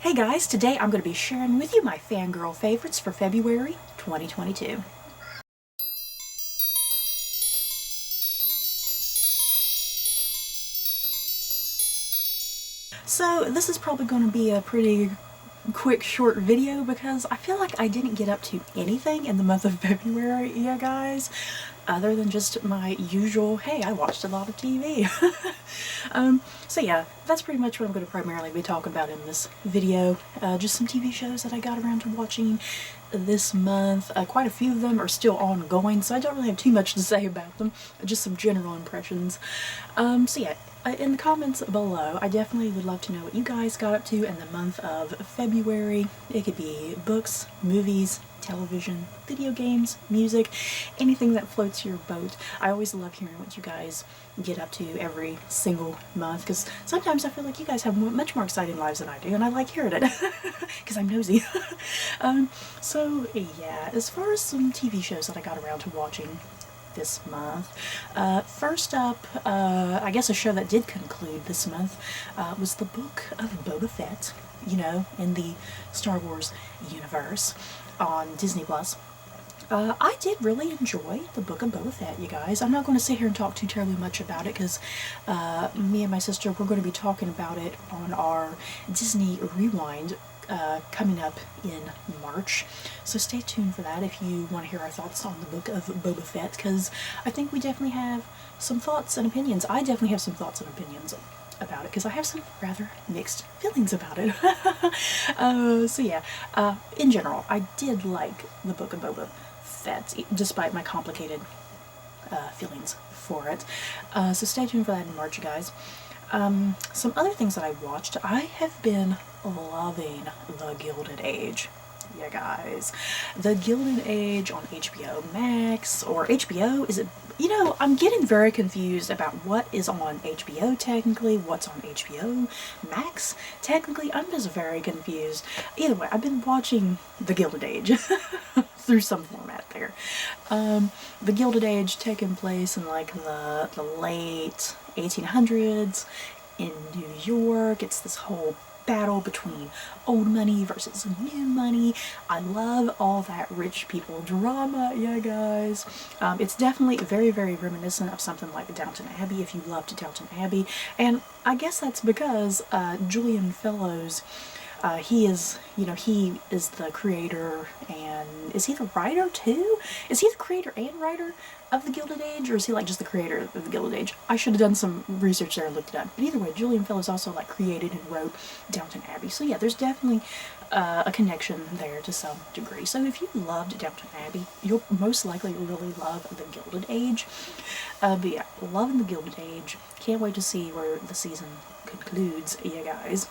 Hey guys, today I'm going to be sharing with you my fangirl favorites for February 2022. So this is probably going to be a pretty quick short video because I feel like I didn't get up to anything in the month of February, yeah guys, other than just my usual, hey, I watched a lot of TV. So yeah, that's pretty much what I'm going to primarily be talking about in this video. Just some TV shows that I got around to watching this month. Quite a few of them are still ongoing, so I don't really have too much to say about them. Just some general impressions. So yeah, in the comments below, I definitely would love to know what you guys got up to in the month of February. It could be books, movies, television, video games, music, anything that floats your boat. I always love hearing what you guys get up to every single month, because sometimes I feel like you guys have much more exciting lives than I do, and I like hearing it because I'm nosy. So yeah, as far as some TV shows that I got around to watching this month, first up, I guess a show that did conclude this month was the Book of Boba Fett, you know, in the Star Wars universe on Disney Plus. I did really enjoy the Book of Boba Fett, you guys. I'm not going to sit here and talk too terribly much about it because me and my sister, we're going to be talking about it on our Disney Rewind coming up in March. So stay tuned for that if you want to hear our thoughts on the Book of Boba Fett, because I think we definitely have some thoughts and opinions. I definitely have some thoughts and opinions about it because I have some rather mixed feelings about it. So yeah, in general, I did like the Book of Boba Fett, despite my complicated feelings for it. So stay tuned for that in March, you guys. Some other things that I watched, I have been loving The Gilded Age. Yeah, guys. The Gilded Age on HBO Max, or HBO, is it? You know, I'm getting very confused about what is on HBO technically, what's on HBO Max technically. I'm just very confused. Either way, I've been watching The Gilded Age through some format there. The Gilded Age taking place in like the late 1800s in New York. It's this whole battle between old money versus new money. I love all that rich people drama, yeah guys. It's definitely very, very reminiscent of something like Downton Abbey, if you loved Downton Abbey. And I guess that's because Julian Fellowes, he is the creator, and is he the writer too? Is he the creator and writer of The Gilded Age, or is he like just the creator of The Gilded Age? I should have done some research there and looked it up. But either way, Julian Fellowes also like created and wrote Downton Abbey. So yeah, there's definitely a connection there to some degree. So if you loved Downton Abbey, you'll most likely really love The Gilded Age. But yeah, loving The Gilded Age. Can't wait to see where the season concludes, yeah guys.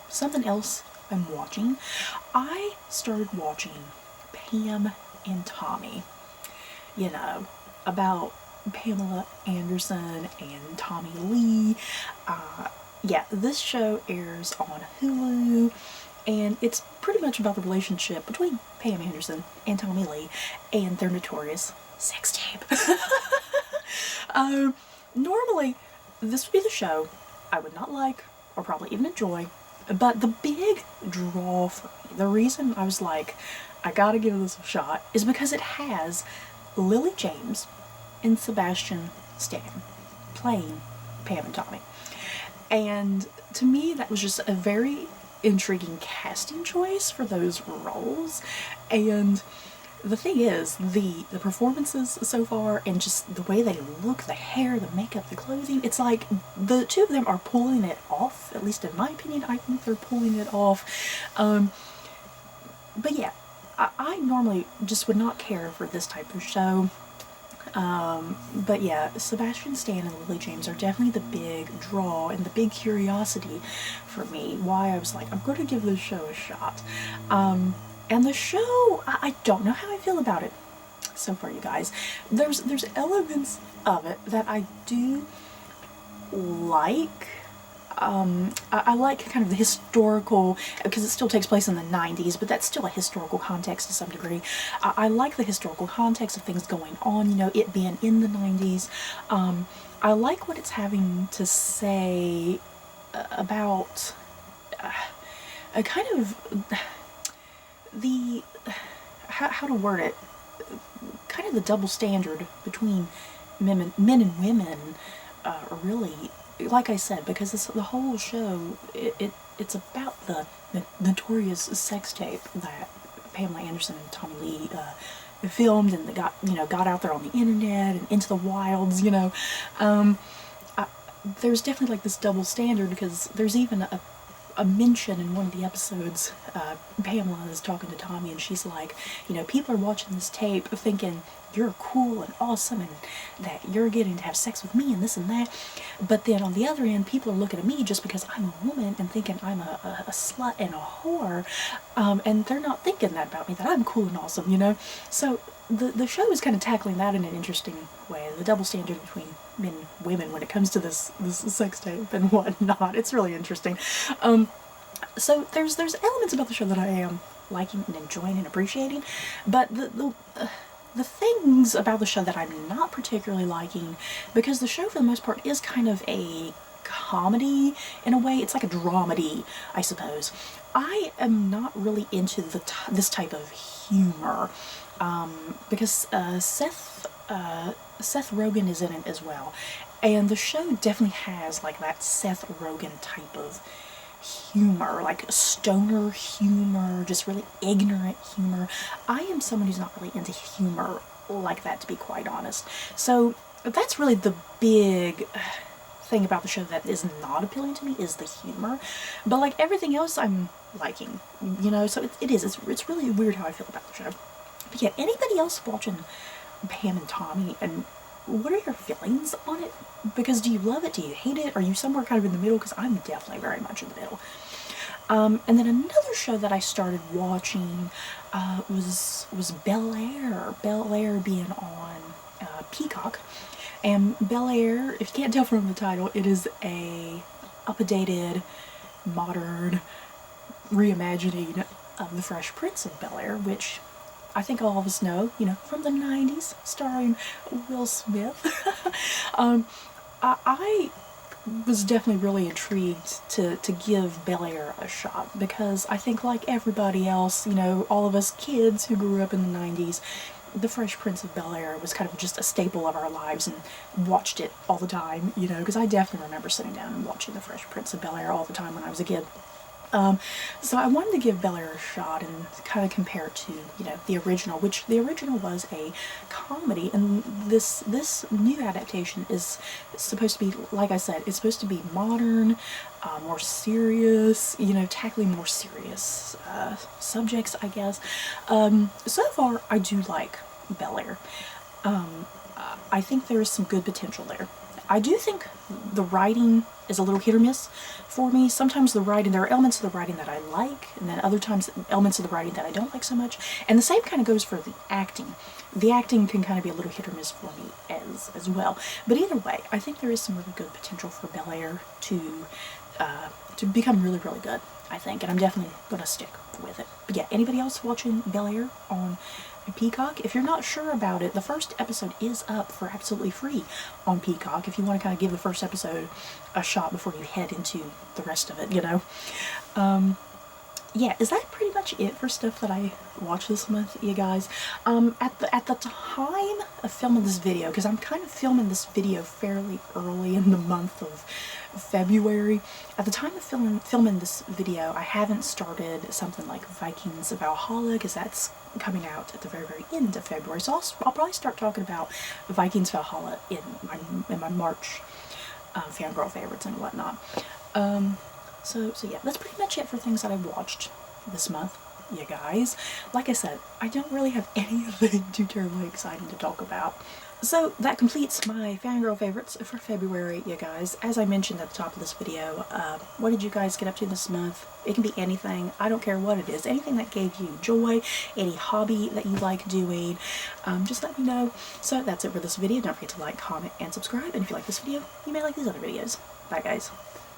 Something else I'm watching. I started watching Pam and Tommy. You know, about Pamela Anderson and Tommy Lee. Yeah, this show airs on Hulu, and it's pretty much about the relationship between Pam Anderson and Tommy Lee and their notorious sex tape. Normally, this would be the show I would not like or probably even enjoy, but the big draw for me, the reason I was like, I gotta give this a shot, is because it has Lily James and Sebastian Stan playing Pam and Tommy. And to me, that was just a very intriguing casting choice for those roles. And the thing is, the performances so far, and just the way they look, the hair, the makeup, the clothing, it's like the two of them are pulling it off. At least in my opinion, I think they're pulling it off. But yeah, I normally just would not care for this type of show. But yeah, Sebastian Stan and Lily James are definitely the big draw and the big curiosity for me, why I was like, I'm going to give this show a shot. And the show, I don't know how I feel about it so far, you guys. There's elements of it that I do like. I like kind of the historical, because it still takes place in the 90s, but that's still a historical context to some degree. I like the historical context of things going on, you know, it being in the 90s. I like what it's having to say about a kind of the, how to word it, kind of the double standard between men and women, really, like I said, because the whole show, it's about the notorious sex tape that Pamela Anderson and Tommy Lee filmed, and they got out there on the internet and into the wilds, there's definitely like this double standard, because there's even a mention in one of the episodes. Pamela is talking to Tommy, and she's like, people are watching this tape thinking you're cool and awesome and that you're getting to have sex with me and this and that, but then on the other end, people are looking at me just because I'm a woman and thinking I'm a slut and a whore, and they're not thinking that about me, that I'm cool and awesome, So the show is kind of tackling that in an interesting way, the double standard between men and women when it comes to this sex tape and whatnot. It's really interesting. So there's elements about the show that I am liking and enjoying and appreciating, but the things about the show that I'm not particularly liking, because the show for the most part is kind of a comedy in a way. It's like a dramedy, I suppose. I am not really into this type of humor, because Seth Rogen is in it as well, and the show definitely has like that Seth Rogen type of humor, like stoner humor, just really ignorant humor. I am someone who's not really into humor like that, to be quite honest. So that's really the big thing about the show that is not appealing to me, is the humor. But like everything else I'm liking, so it's really weird how I feel about the show. But yeah, anybody else watching Pam and Tommy, and what are your feelings on it? Because do you love it? Do you hate it? Are you somewhere kind of in the middle? Because I'm definitely very much in the middle. And then another show that I started watching was Bel-Air. Bel-Air being on Peacock. And Bel-Air, if you can't tell from the title, it is a updated, modern reimagining of The Fresh Prince of Bel-Air, which I think all of us know, from the 90s, starring Will Smith. I was definitely really intrigued to give Bel-Air a shot, because I think like everybody else, all of us kids who grew up in the 90s, The Fresh Prince of Bel-Air was kind of just a staple of our lives, and watched it all the time, because I definitely remember sitting down and watching The Fresh Prince of Bel-Air all the time when I was a kid. So I wanted to give Bel-Air a shot and kind of compare it to, the original, which the original was a comedy, and this new adaptation is supposed to be, like I said, it's supposed to be modern, more serious, tackling more serious subjects, I guess. So far, I do like Bel-Air. I think there is some good potential there. I do think the writing is a little hit or miss for me. Sometimes there are elements of the writing that I like, and then other times elements of the writing that I don't like so much. And the same kind of goes for the acting. The acting can kind of be a little hit or miss for me as well. But either way, I think there is some really good potential for Bel-Air to become really, really good, I think. And I'm definitely going to stick with it. But yeah, anybody else watching Bel-Air on Peacock? If you're not sure about it, the first episode is up for absolutely free on Peacock if you want to kind of give the first episode a shot before you head into the rest of it, yeah, is that pretty much it for stuff that I watched this month, you guys? At the time of filming this video, because I'm kind of filming this video fairly early in the month of February, at the time of filming this video, I haven't started something like Vikings of Valhalla, because that's coming out at the very, very end of February. So I'll probably start talking about Vikings Valhalla in my March Fangirl favorites and whatnot. So yeah, that's pretty much it for things that I watched this month, you guys. Like I said, I don't really have anything too terribly exciting to talk about. So that completes my Fangirl favorites for February, you guys. As I mentioned at the top of this video, what did you guys get up to this month? It can be anything. I don't care what it is. Anything that gave you joy, any hobby that you like doing, just let me know. So that's it for this video. Don't forget to like, comment, and subscribe. And if you like this video, you may like these other videos. Bye, guys.